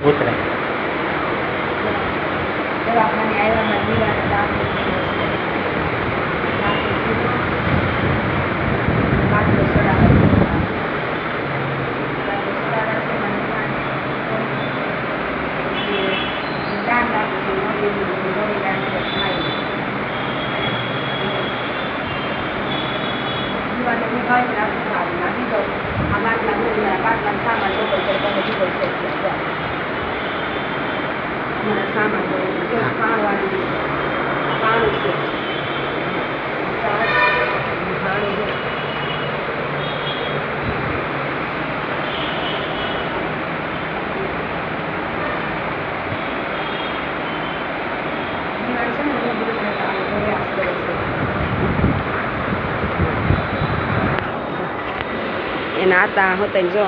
ઉતરે દવાખાને આવ્યા દીવાને દાખલ કર્યો છે. દાખલ કર્યો, બાટલો ચડાવે છે. બાટલો ચડાવે છે મને પછી દાન રાખું છું નવી દાન ખાઈ દીવાને ઉભાવી રાખું સારું નાખી દઉં. આ બાટલા સામાન લોકો છે તમે દીવો છે સામાન પાણવાનું પાણું છે પાણું છે. એના આતા હોતા જો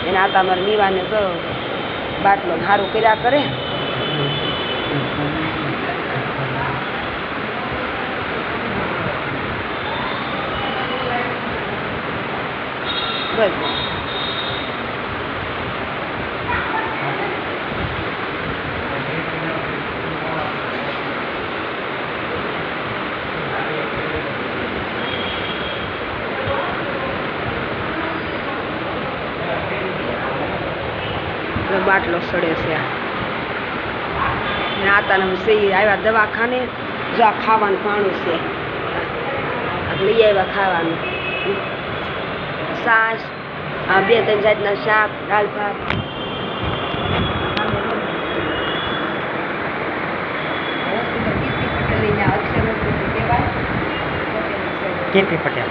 એના આતા મારા નીવાને જો બાટલો સારું કર્યા કરે. બસ બાટલો સડે છે. આતાને આવ્યા દવાખાને જો આ ખાવાનું પાણું છે લઈ આવ્યા ખાવાનું છાશ બે ત્રણ જાતના શાક દાળ ભાત. કેપી પટેલ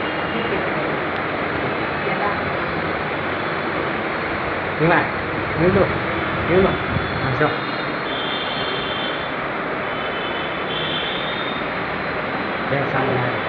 વિમાન લો જો જય સ્વામિનારાયણ.